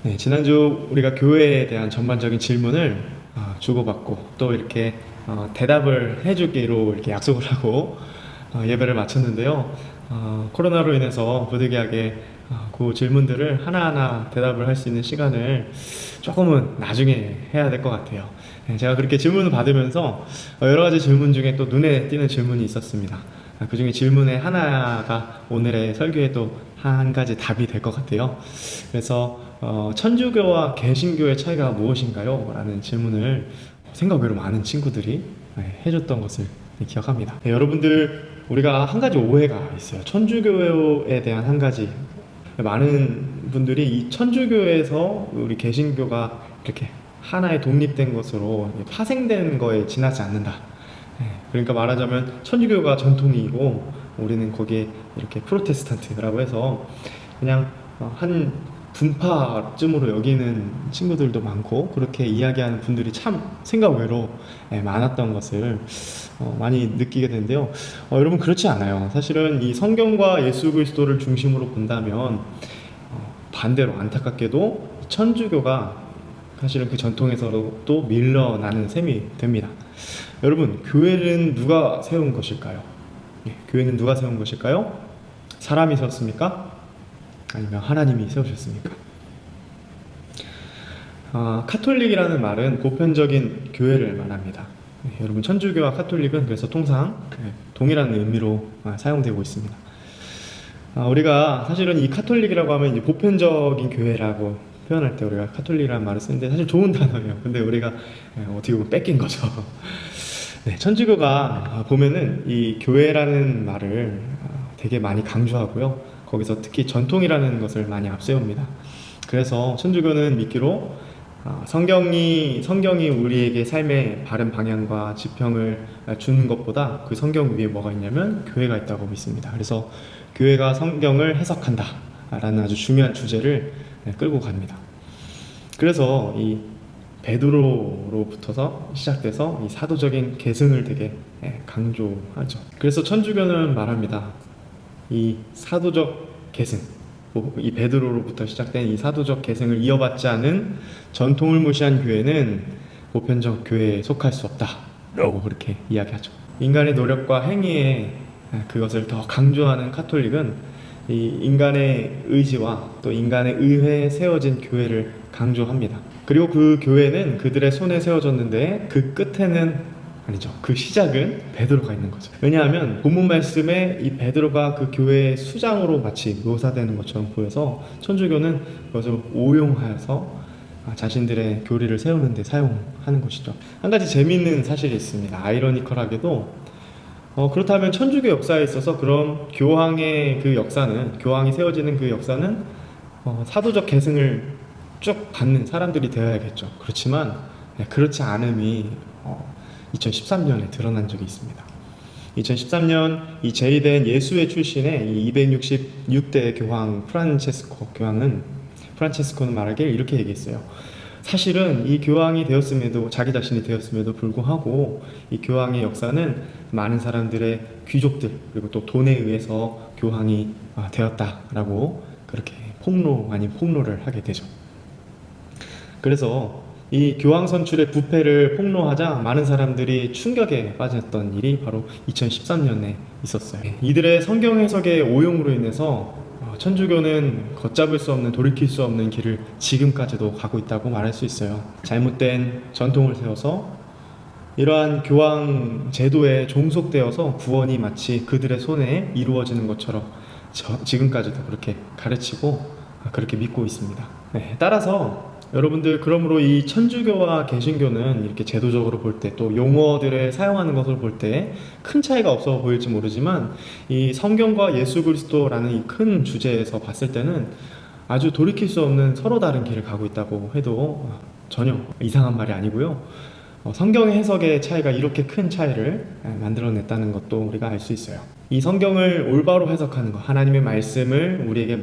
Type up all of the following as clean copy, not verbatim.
네, 지난주 우리가 교회에 대한 전반적인 질문을 주고받고 또 이렇게 대답을 해주기로 이렇게 약속을 하고 예배를 마쳤는데요. 코로나로 인해서 부득이하게 그 질문들을 하나하나 대답을 할 수 있는 시간을 조금은 나중에 해야 될 것 같아요. 네, 제가 그렇게 질문을 받으면서 여러 가지 질문 중에 또 눈에 띄는 질문이 있었습니다. 그 중에 질문의 하나가 오늘의 설교에도 한 가지 답이 될 것 같아요. 그래서 천주교와 개신교의 차이가 무엇인가요? 라는 질문을 생각 외로 많은 친구들이 해줬던 것을 기억합니다. 네, 여러분들 우리가 한 가지 오해가 있어요. 천주교에 대한 한 가지, 많은 분들이 이 천주교에서 우리 개신교가 이렇게 하나의 독립된 것으로 파생된 거에 지나지 않는다. 그러니까 말하자면 천주교가 전통이고 우리는 거기에 이렇게 프로테스탄트라고 해서 그냥 한 분파쯤으로 여기는 친구들도 많고 그렇게 이야기하는 분들이 참 생각 외로 많았던 것을 많이 느끼게 되는데요. 여러분 그렇지 않아요. 사실은 이 성경과 예수 그리스도를 중심으로 본다면 반대로 안타깝게도 천주교가 사실은 그 전통에서도 밀려나는 셈이 됩니다. 여러분, 교회는 누가 세운 것일까요? 교회는 누가 세운 것일까요? 사람이 세웠습니까? 아니면 하나님이 세우셨습니까? 카톨릭이라는 말은 보편적인 교회를 말합니다. 여러분, 천주교와 카톨릭은 그래서 통상 동일한 의미로 사용되고 있습니다. 우리가 사실은 이 카톨릭이라고 하면 이제 보편적인 교회라고 표현할 때 우리가 카톨릭이라는 말을 쓰는데 사실 좋은 단어예요. 근데 우리가 어떻게 보면 뺏긴 거죠. 네, 천주교가 보면은 이 교회라는 말을 되게 많이 강조하고요. 거기서 특히 전통이라는 것을 많이 앞세웁니다. 그래서 천주교는 믿기로 성경이 우리에게 삶의 바른 방향과 지평을 주는 것보다 그 성경 위에 뭐가 있냐면 교회가 있다고 믿습니다. 그래서 교회가 성경을 해석한다 라는 아주 중요한 주제를 끌고 갑니다. 그래서 이 베드로로부터서 시작돼서 이 사도적인 계승을 되게 강조하죠. 그래서 천주교는 말합니다. 이 사도적 계승, 이 베드로로부터 시작된 이 사도적 계승을 이어받지 않은 전통을 무시한 교회는 보편적 교회에 속할 수 없다 라고 그렇게 이야기하죠. 인간의 노력과 행위에 그것을 더 강조하는 카톨릭은 이 인간의 의지와 또 인간의 의회에 세워진 교회를 강조합니다. 그리고 그 교회는 그들의 손에 세워졌는데 그 끝에는 아니죠. 그 시작은 베드로가 있는 거죠. 왜냐하면 본문 말씀에 이 베드로가 그 교회의 수장으로 마치 묘사되는 것처럼 보여서 천주교는 그것을 오용하여서 자신들의 교리를 세우는 데 사용하는 것이죠. 한 가지 재미있는 사실이 있습니다. 아이러니컬하게도 그렇다면 천주교 역사에 있어서 그럼 교황의 그 역사는, 교황이 세워지는 그 역사는 사도적 계승을 쭉 받는 사람들이 되어야겠죠. 그렇지만 그렇지 않음이 2013년에 드러난 적이 있습니다. 2013년 이 제위된 예수회 출신의 이 266대 교황 프란체스코는 말하길 이렇게 얘기했어요. 사실은 이 교황이 되었음에도, 자기 자신이 되었음에도 불구하고 이 교황의 역사는 많은 사람들의 귀족들 그리고 또 돈에 의해서 교황이 되었다라고 그렇게 폭로 아닌 폭로를 하게 되죠. 그래서 이 교황 선출의 부패를 폭로하자 많은 사람들이 충격에 빠졌던 일이 바로 2013년에 있었어요. 이들의 성경 해석의 오용으로 인해서 천주교는 걷잡을 수 없는, 돌이킬 수 없는 길을 지금까지도 가고 있다고 말할 수 있어요. 잘못된 전통을 세워서 이러한 교황 제도에 종속되어서 구원이 마치 그들의 손에 이루어지는 것처럼 지금까지도 그렇게 가르치고 그렇게 믿고 있습니다. 따라서 여러분들, 그러므로 이 천주교와 개신교는 이렇게 제도적으로 볼 때, 또 용어들을 사용하는 것을 볼 때 큰 차이가 없어 보일지 모르지만 이 성경과 예수 그리스도라는 이 큰 주제에서 봤을 때는 아주 돌이킬 수 없는 서로 다른 길을 가고 있다고 해도 전혀 이상한 말이 아니고요. 성경의 해석의 차이가 이렇게 큰 차이를 만들어냈다는 것도 우리가 알 수 있어요. 이 성경을 올바로 해석하는 것, 하나님의 말씀을 우리에게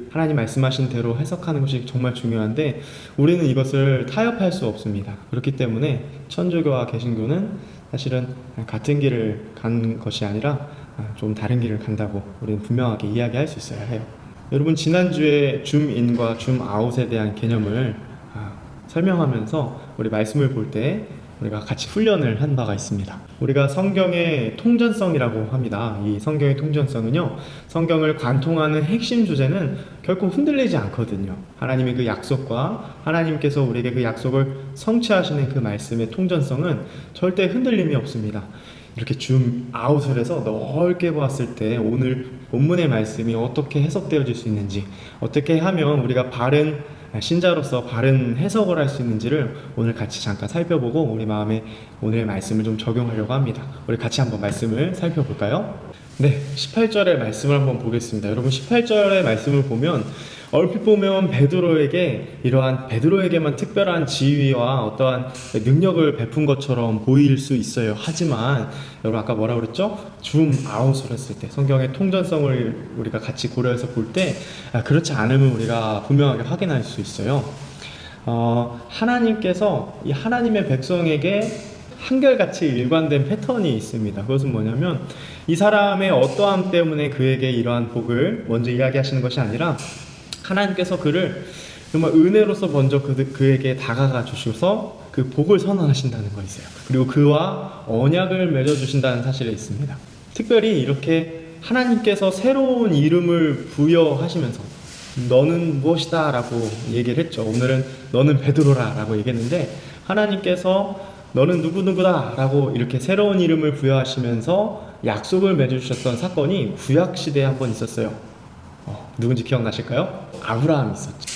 하나님 말씀하신 대로 해석하는 것이 정말 중요한데 우리는 이것을 타협할 수 없습니다. 그렇기 때문에 천주교와 개신교는 사실은 같은 길을 간 것이 아니라 좀 다른 길을 간다고 우리는 분명하게 이야기할 수 있어야 해요. 여러분 지난주에 줌인과 줌아웃에 대한 개념을 설명하면서 우리 말씀을 볼 때 우리가 같이 훈련을 한 바가 있습니다. 우리가 성경의 통전성이라고 합니다. 이 성경의 통전성은요, 성경을 관통하는 핵심 주제는 결코 흔들리지 않거든요. 하나님의 그 약속과 하나님께서 우리에게 그 약속을 성취하시는 그 말씀의 통전성은 절대 흔들림이 없습니다. 이렇게 줌아웃을 해서 넓게 보았을 때 오늘 본문의 말씀이 어떻게 해석되어질 수 있는지, 어떻게 하면 우리가 바른 신자로서 바른 해석을 할 수 있는지를 오늘 같이 잠깐 살펴보고 우리 마음에 오늘의 말씀을 좀 적용하려고 합니다. 우리 같이 한번 말씀을 살펴볼까요? 네, 18절의 말씀을 한번 보겠습니다. 여러분 18절의 말씀을 보면 얼핏 보면 베드로에게만 특별한 지위와 어떠한 능력을 베푼 것처럼 보일 수 있어요. 하지만 여러분 아까 뭐라 그랬죠? 줌아웃을 했을 때 성경의 통전성을 우리가 같이 고려해서 볼 때 그렇지 않음을 우리가 분명하게 확인할 수 있어요. 하나님께서 이 하나님의 백성에게 한결같이 일관된 패턴이 있습니다. 그것은 뭐냐면 이 사람의 어떠함 때문에 그에게 이러한 복을 먼저 이야기하시는 것이 아니라 하나님께서 그를 정말 은혜로서 먼저 그에게 다가가 주셔서 그 복을 선언하신다는 거 있어요. 그리고 그와 언약을 맺어주신다는 사실이 있습니다. 특별히 이렇게 하나님께서 새로운 이름을 부여하시면서 너는 무엇이다 라고 얘기를 했죠. 오늘은 너는 베드로라 라고 얘기했는데 하나님께서 너는 누구누구다 라고 이렇게 새로운 이름을 부여하시면서 약속을 맺어주셨던 사건이 구약시대에 한번 있었어요. 누군지 기억나실까요? 아브라함이 있었죠.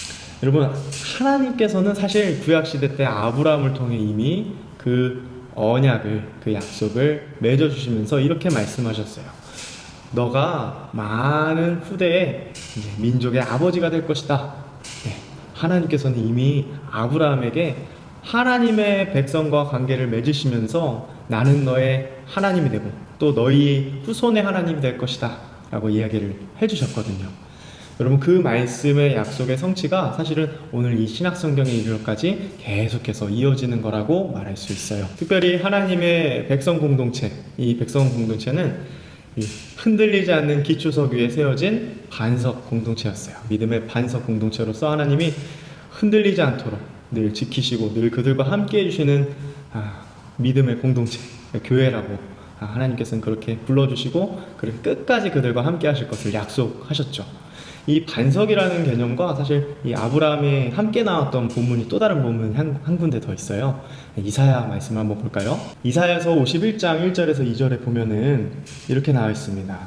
여러분 하나님께서는 사실 구약시대 때 아브라함을 통해 이미 그 언약을, 그 약속을 맺어주시면서 이렇게 말씀하셨어요. 너가 많은 후대의 민족의 아버지가 될 것이다. 네, 하나님께서는 이미 아브라함에게 하나님의 백성과 관계를 맺으시면서 나는 너의 하나님이 되고 또 너희 후손의 하나님이 될 것이다 라고 이야기를 해주셨거든요. 여러분 그 말씀의 약속의 성취가 사실은 오늘 이 신약성경에 이르러까지 계속해서 이어지는 거라고 말할 수 있어요. 특별히 하나님의 백성 공동체, 이 백성 공동체는 흔들리지 않는 기초석 위에 세워진 반석 공동체였어요. 믿음의 반석 공동체로서 하나님이 흔들리지 않도록 늘 지키시고 늘 그들과 함께 해주시는 믿음의 공동체, 교회라고 하나님께서는 그렇게 불러주시고 그렇게 끝까지 그들과 함께 하실 것을 약속하셨죠. 이 반석이라는 개념과 사실 이 아브라함이 함께 나왔던 본문이 또 다른 본문이 한 군데 더 있어요. 이사야 말씀을 한번 볼까요? 이사야서 51장 1절에서 2절에 보면은 이렇게 나와 있습니다.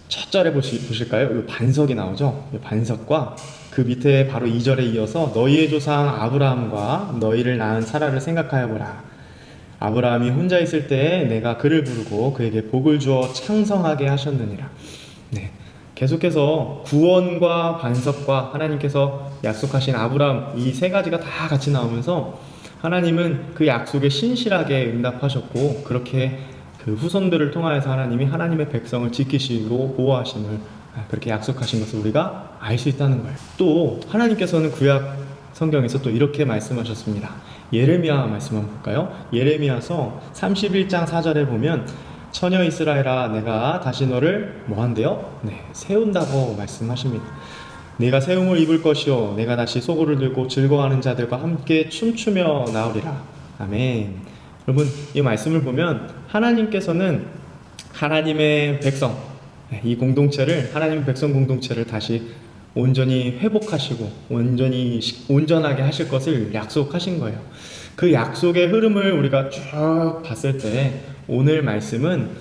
첫 절에 보실까요? 이 반석이 나오죠? 이 반석과 그 밑에 바로 2절에 이어서 너희의 조상 아브라함과 너희를 낳은 사라를 생각하여 보라. 아브라함이 혼자 있을 때에 내가 그를 부르고 그에게 복을 주어 창성하게 하셨느니라. 네. 계속해서 구원과 반석과 하나님께서 약속하신 아브라함 이 세 가지가 다 같이 나오면서 하나님은 그 약속에 신실하게 응답하셨고 그렇게 그 후손들을 통하여서 하나님이 하나님의 백성을 지키시고 보호하심을 그렇게 약속하신 것을 우리가 알 수 있다는 거예요. 또 하나님께서는 구약 성경에서 또 이렇게 말씀하셨습니다. 예레미야 말씀 한번 볼까요? 예레미야서 31장 4절에 보면 처녀 이스라엘아 내가 다시 너를 뭐한대요? 네, 세운다고 말씀하십니다. 네가 세움을 입을 것이요 내가 다시 소고를 들고 즐거워하는 자들과 함께 춤추며 나오리라. 아멘. 여러분 이 말씀을 보면 하나님께서는 하나님의 백성 이 공동체를 하나님의 백성 공동체를 다시 온전히 회복하시고 온전하게 하실 것을 약속하신 거예요. 그 약속의 흐름을 우리가 쭉 봤을 때 오늘 말씀은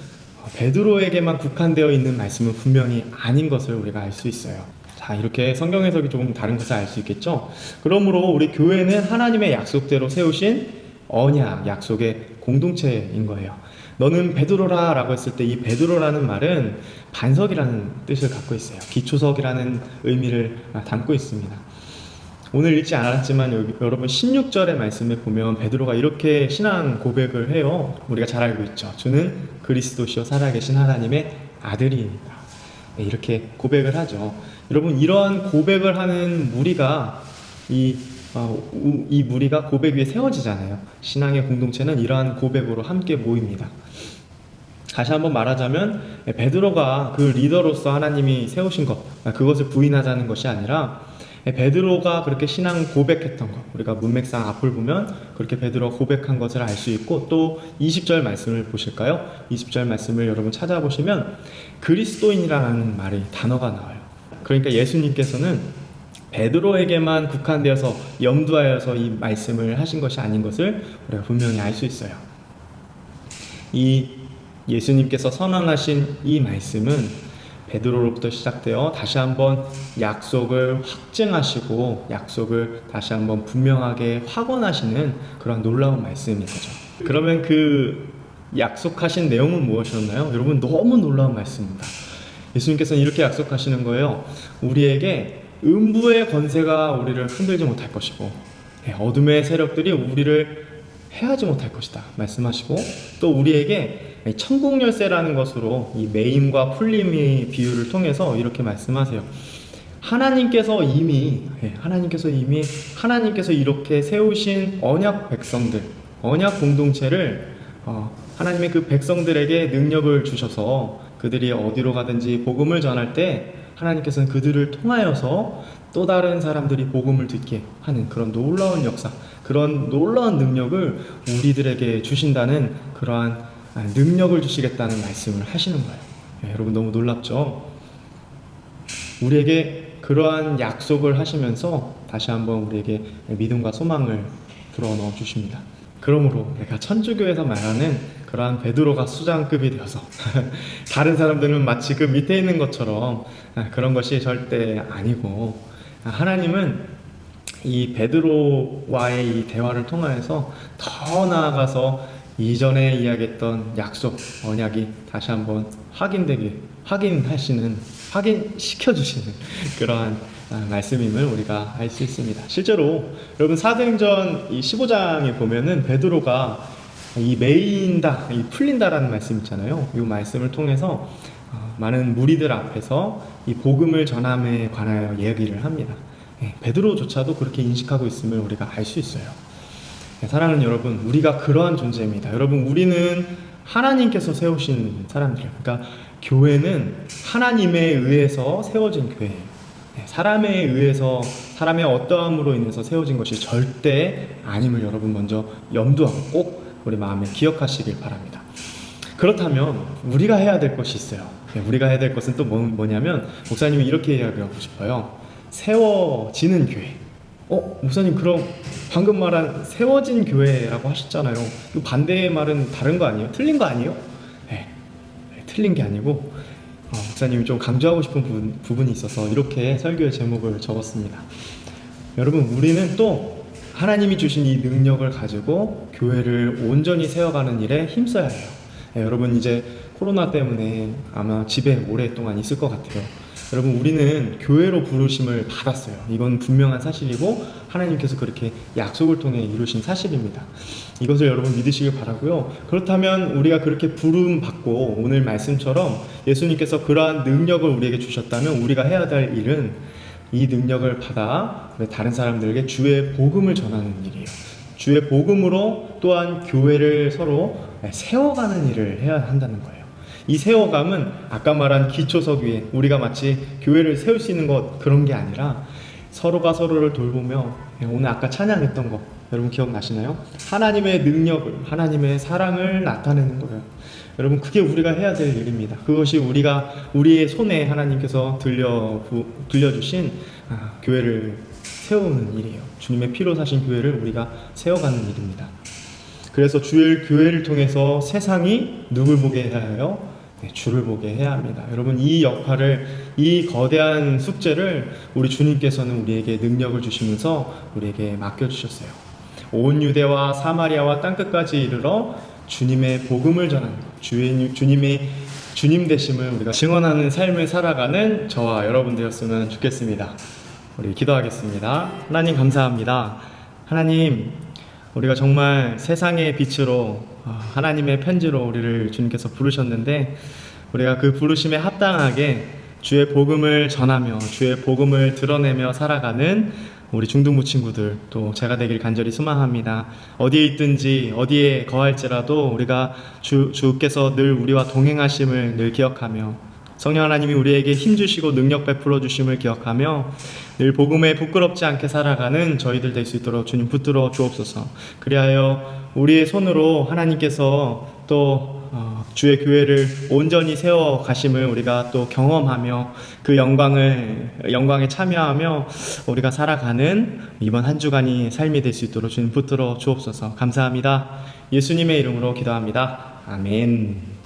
베드로에게만 국한되어 있는 말씀은 분명히 아닌 것을 우리가 알 수 있어요. 자, 이렇게 성경 해석이 조금 다른 것을 알 수 있겠죠? 그러므로 우리 교회는 하나님의 약속대로 세우신 언약, 약속의 공동체인 거예요. 너는 베드로라 라고 했을 때 이 베드로라는 말은 반석이라는 뜻을 갖고 있어요. 기초석이라는 의미를 담고 있습니다. 오늘 읽지 않았지만 여러분 16절의 말씀에 보면 베드로가 이렇게 신앙 고백을 해요. 우리가 잘 알고 있죠. 주는 그리스도시요 살아계신 하나님의 아들이니라. 네, 이렇게 고백을 하죠. 여러분 이러한 고백을 하는 무리가 이 무리가 고백 위에 세워지잖아요. 신앙의 공동체는 이러한 고백으로 함께 모입니다. 다시 한번 말하자면 베드로가 그 리더로서 하나님이 세우신 것, 그것을 부인하자는 것이 아니라 베드로가 그렇게 신앙 고백했던 것, 우리가 문맥상 앞을 보면 그렇게 베드로가 고백한 것을 알 수 있고, 또 20절 말씀을 보실까요? 20절 말씀을 여러분 찾아보시면 그리스도인이라는 말이 단어가 나와요. 그러니까 예수님께서는 베드로에게만 국한되어서 염두하여서 이 말씀을 하신 것이 아닌 것을 우리가 분명히 알 수 있어요. 이 예수님께서 선언하신 이 말씀은 베드로로부터 시작되어 다시 한번 약속을 확증하시고 약속을 다시 한번 분명하게 확언하시는 그런 놀라운 말씀인 거죠. 그러면 그 약속하신 내용은 무엇이었나요? 여러분, 너무 놀라운 말씀입니다. 예수님께서는 이렇게 약속하시는 거예요. 우리에게 음부의 권세가 우리를 흔들지 못할 것이고 어둠의 세력들이 우리를 해하지 못할 것이다 말씀하시고, 또 우리에게 천국 열쇠라는 것으로 이 매임과 풀림의 비유를 통해서 이렇게 말씀하세요. 하나님께서 이미 하나님께서 이렇게 세우신 언약 백성들, 언약 공동체를 하나님의 그 백성들에게 능력을 주셔서 그들이 어디로 가든지 복음을 전할 때 하나님께서는 그들을 통하여서 또 다른 사람들이 복음을 듣게 하는 그런 놀라운 역사, 그런 놀라운 능력을 우리들에게 주신다는 그러한 능력을 주시겠다는 말씀을 하시는 거예요. 여러분, 너무 놀랍죠? 우리에게 그러한 약속을 하시면서 다시 한번 우리에게 믿음과 소망을 불어넣어 주십니다. 그러므로 내가 천주교에서 말하는 그러한 베드로가 수장급이 되어서 다른 사람들은 마치 그 밑에 있는 것처럼 그런 것이 절대 아니고, 하나님은 이 베드로와의 이 대화를 통해서 더 나아가서 이전에 이야기했던 약속, 언약이 다시 한번 확인시켜주시는 그러한 말씀임을 우리가 알 수 있습니다. 실제로 여러분, 사도행전 15장에 보면은 베드로가 이 메인다, 이 풀린다라는 말씀 있잖아요. 이 말씀을 통해서 많은 무리들 앞에서 이 복음을 전함에 관하여 얘기를 합니다. 베드로조차도 그렇게 인식하고 있음을 우리가 알 수 있어요. 사랑하는 여러분, 우리가 그러한 존재입니다. 여러분, 우리는 하나님께서 세우신 사람들, 그러니까 교회는 하나님에 의해서 세워진 교회예요. 사람에 의해서, 사람의 어떠함으로 인해서 세워진 것이 절대 아님을 여러분 먼저 염두하고 꼭 우리 마음에 기억하시길 바랍니다. 그렇다면 우리가 해야 될 것이 있어요. 우리가 해야 될 것은 또 뭐냐면, 목사님이 이렇게 이야기하고 싶어요. 세워지는 교회. 목사님, 그럼 방금 말한 세워진 교회라고 하셨잖아요. 그 반대의 말은 다른 거 아니에요? 틀린 거 아니에요? 틀린 게 아니고, 목사님이 좀 강조하고 싶은 부분이 있어서 이렇게 설교의 제목을 적었습니다. 여러분, 우리는 또 하나님이 주신 이 능력을 가지고 교회를 온전히 세워가는 일에 힘써야 해요. 여러분, 이제 코로나 때문에 아마 집에 오랫동안 있을 것 같아요. 여러분, 우리는 교회로 부르심을 받았어요. 이건 분명한 사실이고 하나님께서 그렇게 약속을 통해 이루신 사실입니다. 이것을 여러분 믿으시길 바라고요. 그렇다면 우리가 그렇게 부름 받고 오늘 말씀처럼 예수님께서 그러한 능력을 우리에게 주셨다면 우리가 해야 될 일은 이 능력을 받아 다른 사람들에게 주의 복음을 전하는 일이에요. 주의 복음으로 또한 교회를 서로 세워가는 일을 해야 한다는 거예요. 이 세워감은 아까 말한 기초석 위에 우리가 마치 교회를 세울 수 있는 것, 그런 게 아니라 서로가 서로를 돌보며, 오늘 아까 찬양했던 거 여러분 기억나시나요? 하나님의 능력을, 하나님의 사랑을 나타내는 거예요. 여러분, 그게 우리가 해야 될 일입니다. 그것이 우리의 손에 하나님께서 들려주신 교회를 세우는 일이에요. 주님의 피로 사신 교회를 우리가 세워가는 일입니다. 그래서 주의 교회를 통해서 세상이 누굴 보게 해야 해요? 주를 보게 해야 합니다. 여러분, 이 역할을, 이 거대한 숙제를 우리 주님께서는 우리에게 능력을 주시면서 우리에게 맡겨주셨어요. 온 유대와 사마리아와 땅끝까지 이르러 주님의 복음을 전하는 것, 주님의 주님 되심을 우리가 증언하는 삶을 살아가는 저와 여러분 되었으면 좋겠습니다. 우리 기도하겠습니다. 하나님, 감사합니다. 하나님, 우리가 정말 세상의 빛으로, 하나님의 편지로 우리를 주님께서 부르셨는데, 우리가 그 부르심에 합당하게 주의 복음을 전하며 주의 복음을 드러내며 살아가는 우리 중등부 친구들 또 제가 되길 간절히 소망합니다. 어디에 있든지 어디에 거할지라도 우리가 주께서 늘 우리와 동행하심을 늘 기억하며 성령 하나님이 우리에게 힘주시고 능력 베풀어 주심을 기억하며 늘 복음에 부끄럽지 않게 살아가는 저희들 될 수 있도록 주님 붙들어 주옵소서. 그리하여 우리의 손으로 하나님께서 또 주의 교회를 온전히 세워 가심을 우리가 또 경험하며 그 영광에 참여하며 우리가 살아가는 이번 한 주간이 삶이 될 수 있도록 주님 붙들어 주옵소서. 감사합니다. 예수님의 이름으로 기도합니다. 아멘.